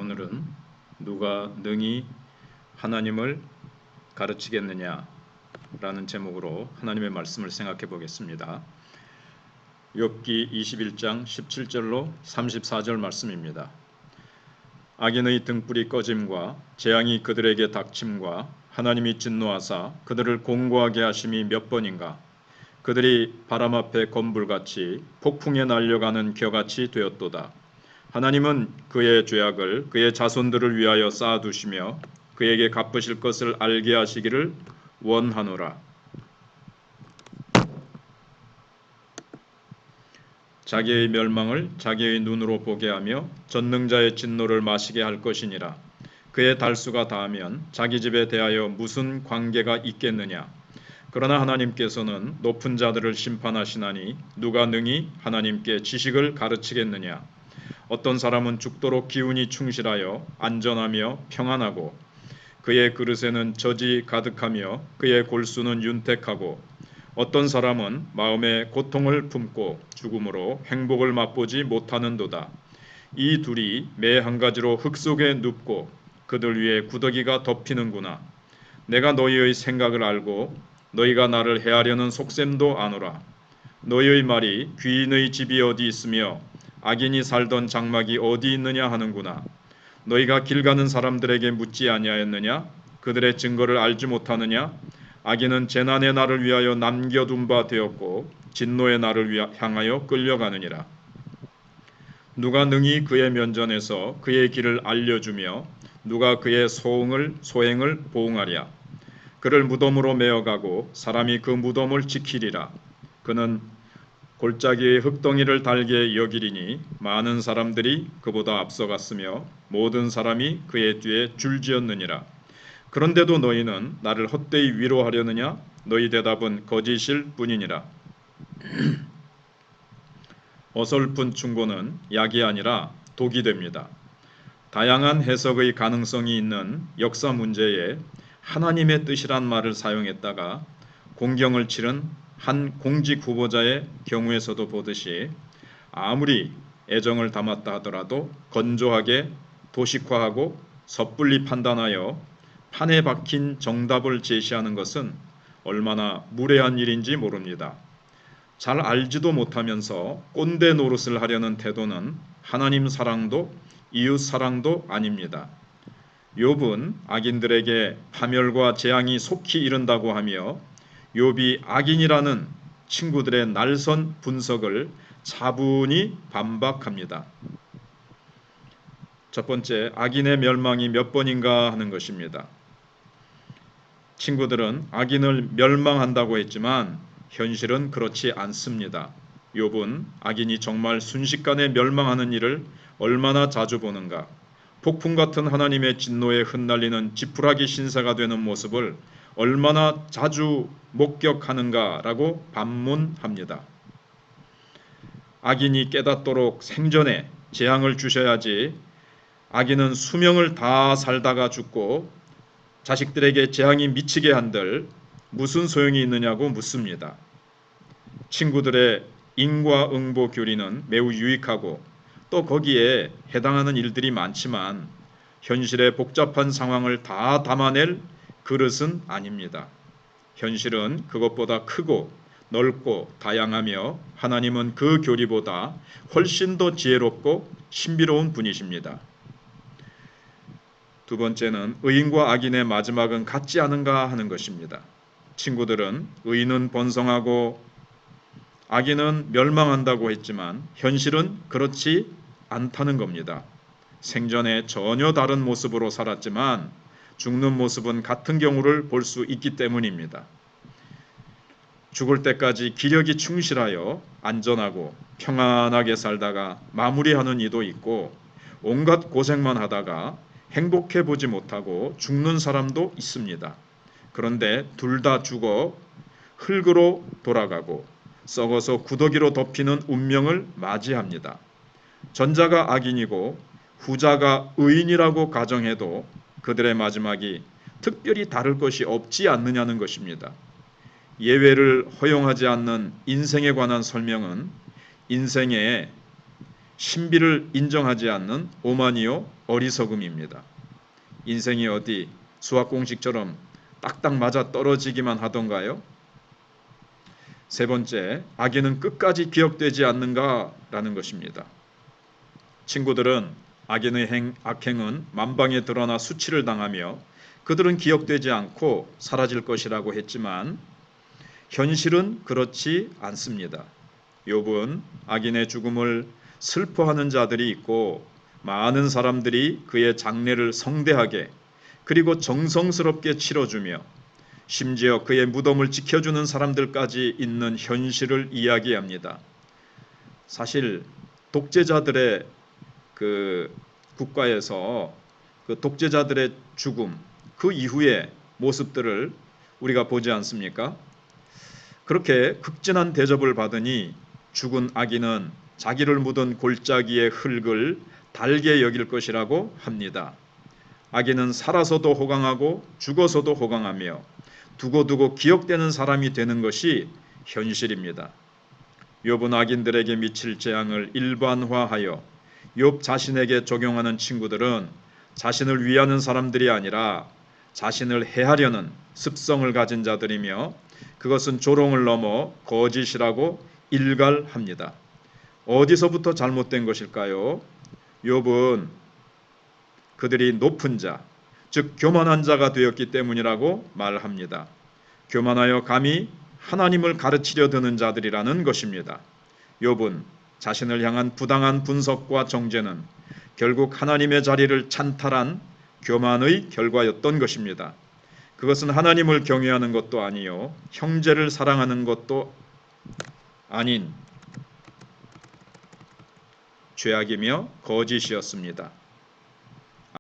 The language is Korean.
오늘은 누가 능히 하나님을 가르치겠느냐 라는 제목으로 하나님의 말씀을 생각해 보겠습니다. 욥기 21장 17절로 34절 말씀입니다. 악인의 등불이 꺼짐과 재앙이 그들에게 닥침과 하나님이 진노하사 그들을 공고하게 하심이 몇 번인가. 그들이 바람 앞에 건불같이 폭풍에 날려가는 겨같이 되었도다. 하나님은 그의 죄악을 그의 자손들을 위하여 쌓아두시며 그에게 갚으실 것을 알게 하시기를 원하노라. 자기의 멸망을 자기의 눈으로 보게 하며 전능자의 진노를 마시게 할 것이니라. 그의 달수가 닿으면 자기 집에 대하여 무슨 관계가 있겠느냐. 그러나 하나님께서는 높은 자들을 심판하시나니 누가 능히 하나님께 지식을 가르치겠느냐. 어떤 사람은 죽도록 기운이 충실하여 안전하며 평안하고 그의 그릇에는 젖이 가득하며 그의 골수는 윤택하고 어떤 사람은 마음에 고통을 품고 죽음으로 행복을 맛보지 못하는도다. 이 둘이 매 한 가지로 흙 속에 눕고 그들 위에 구더기가 덮이는구나. 내가 너희의 생각을 알고 너희가 나를 해하려는 속셈도 아노라. 너희의 말이 귀인의 집이 어디 있으며 악인이 살던 장막이 어디 있느냐 하는구나. 너희가 길 가는 사람들에게 묻지 아니하였느냐? 그들의 증거를 알지 못하느냐? 악인은 재난의 날을 위하여 남겨둔 바 되었고 진노의 날을 향하여 끌려가느니라. 누가 능히 그의 면전에서 그의 길을 알려주며 누가 그의 소행을 보응하랴. 그를 무덤으로 메어가고 사람이 그 무덤을 지키리라. 그는 골짜기의 흙덩이를 달게 여기리니 많은 사람들이 그보다 앞서갔으며 모든 사람이 그의 뒤에 줄지었느니라. 그런데도 너희는 나를 헛되이 위로하려느냐? 너희 대답은 거짓일 뿐이니라. 어설픈 충고는 약이 아니라 독이 됩니다. 다양한 해석의 가능성이 있는 역사 문제에 하나님의 뜻이란 말을 사용했다가 공경을 치른 한 공직 후보자의 경우에서도 보듯이 아무리 애정을 담았다 하더라도 건조하게 도식화하고 섣불리 판단하여 판에 박힌 정답을 제시하는 것은 얼마나 무례한 일인지 모릅니다. 잘 알지도 못하면서 꼰대 노릇을 하려는 태도는 하나님 사랑도 이웃 사랑도 아닙니다. 욥은 악인들에게 파멸과 재앙이 속히 이른다고 하며 욥이 악인이라는 친구들의 날선 분석을 차분히 반박합니다. 첫 번째, 악인의 멸망이 몇 번인가 하는 것입니다. 친구들은 악인을 멸망한다고 했지만 현실은 그렇지 않습니다. 욥은 악인이 정말 순식간에 멸망하는 일을 얼마나 자주 보는가. 폭풍 같은 하나님의 진노에 흩날리는 지푸라기 신사가 되는 모습을 얼마나 자주 목격하는가라고 반문합니다. 악인이 깨닫도록 생전에 재앙을 주셔야지 악인은 수명을 다 살다가 죽고 자식들에게 재앙이 미치게 한들 무슨 소용이 있느냐고 묻습니다. 친구들의 인과응보 교리는 매우 유익하고 또 거기에 해당하는 일들이 많지만 현실의 복잡한 상황을 다 담아낼 그릇은 아닙니다. 현실은 그것보다 크고 넓고 다양하며 하나님은 그 교리보다 훨씬 더 지혜롭고 신비로운 분이십니다. 두 번째는 의인과 악인의 마지막은 같지 않은가 하는 것입니다. 친구들은 의인은 번성하고 악인은 멸망한다고 했지만 현실은 그렇지 않다는 겁니다. 생전에 전혀 다른 모습으로 살았지만 죽는 모습은 같은 경우를 볼 수 있기 때문입니다. 죽을 때까지 기력이 충실하여 안전하고 평안하게 살다가 마무리하는 이도 있고 온갖 고생만 하다가 행복해 보지 못하고 죽는 사람도 있습니다. 그런데 둘 다 죽어 흙으로 돌아가고 썩어서 구더기로 덮이는 운명을 맞이합니다. 전자가 악인이고 후자가 의인이라고 가정해도 그들의 마지막이 특별히 다를 것이 없지 않느냐는 것입니다. 예외를 허용하지 않는 인생에 관한 설명은 인생의 신비를 인정하지 않는 오만이요 어리석음입니다. 인생이 어디 수학 공식처럼 딱딱 맞아 떨어지기만 하던가요? 세 번째, 악인은 끝까지 기억되지 않는가라는 것입니다. 친구들은 악인의 악행은 만방에 드러나 수치를 당하며 그들은 기억되지 않고 사라질 것이라고 했지만 현실은 그렇지 않습니다. 욥은 악인의 죽음을 슬퍼하는 자들이 있고 많은 사람들이 그의 장례를 성대하게 그리고 정성스럽게 치러주며 심지어 그의 무덤을 지켜주는 사람들까지 있는 현실을 이야기합니다. 사실 독재자들의 그 국가에서 그 독재자들의 죽음 그 이후의 모습들을 우리가 보지 않습니까? 그렇게 극진한 대접을 받으니 죽은 악인은 자기를 묻은 골짜기의 흙을 달게 여길 것이라고 합니다. 악인은 살아서도 호강하고 죽어서도 호강하며 두고두고 기억되는 사람이 되는 것이 현실입니다. 욥은 악인들에게 미칠 재앙을 일반화하여 욥 자신에게 적용하는 친구들은 자신을 위하는 사람들이 아니라 자신을 해하려는 습성을 가진 자들이며 그것은 조롱을 넘어 거짓이라고 일갈합니다. 어디서부터 잘못된 것일까요? 욥은 그들이 높은 자, 즉 교만한 자가 되었기 때문이라고 말합니다. 교만하여 감히 하나님을 가르치려 드는 자들이라는 것입니다. 욥은 자신을 향한 부당한 분석과 정죄는 결국 하나님의 자리를 찬탈한 교만의 결과였던 것입니다. 그것은 하나님을 경외하는 것도 아니요 형제를 사랑하는 것도 아닌 죄악이며 거짓이었습니다.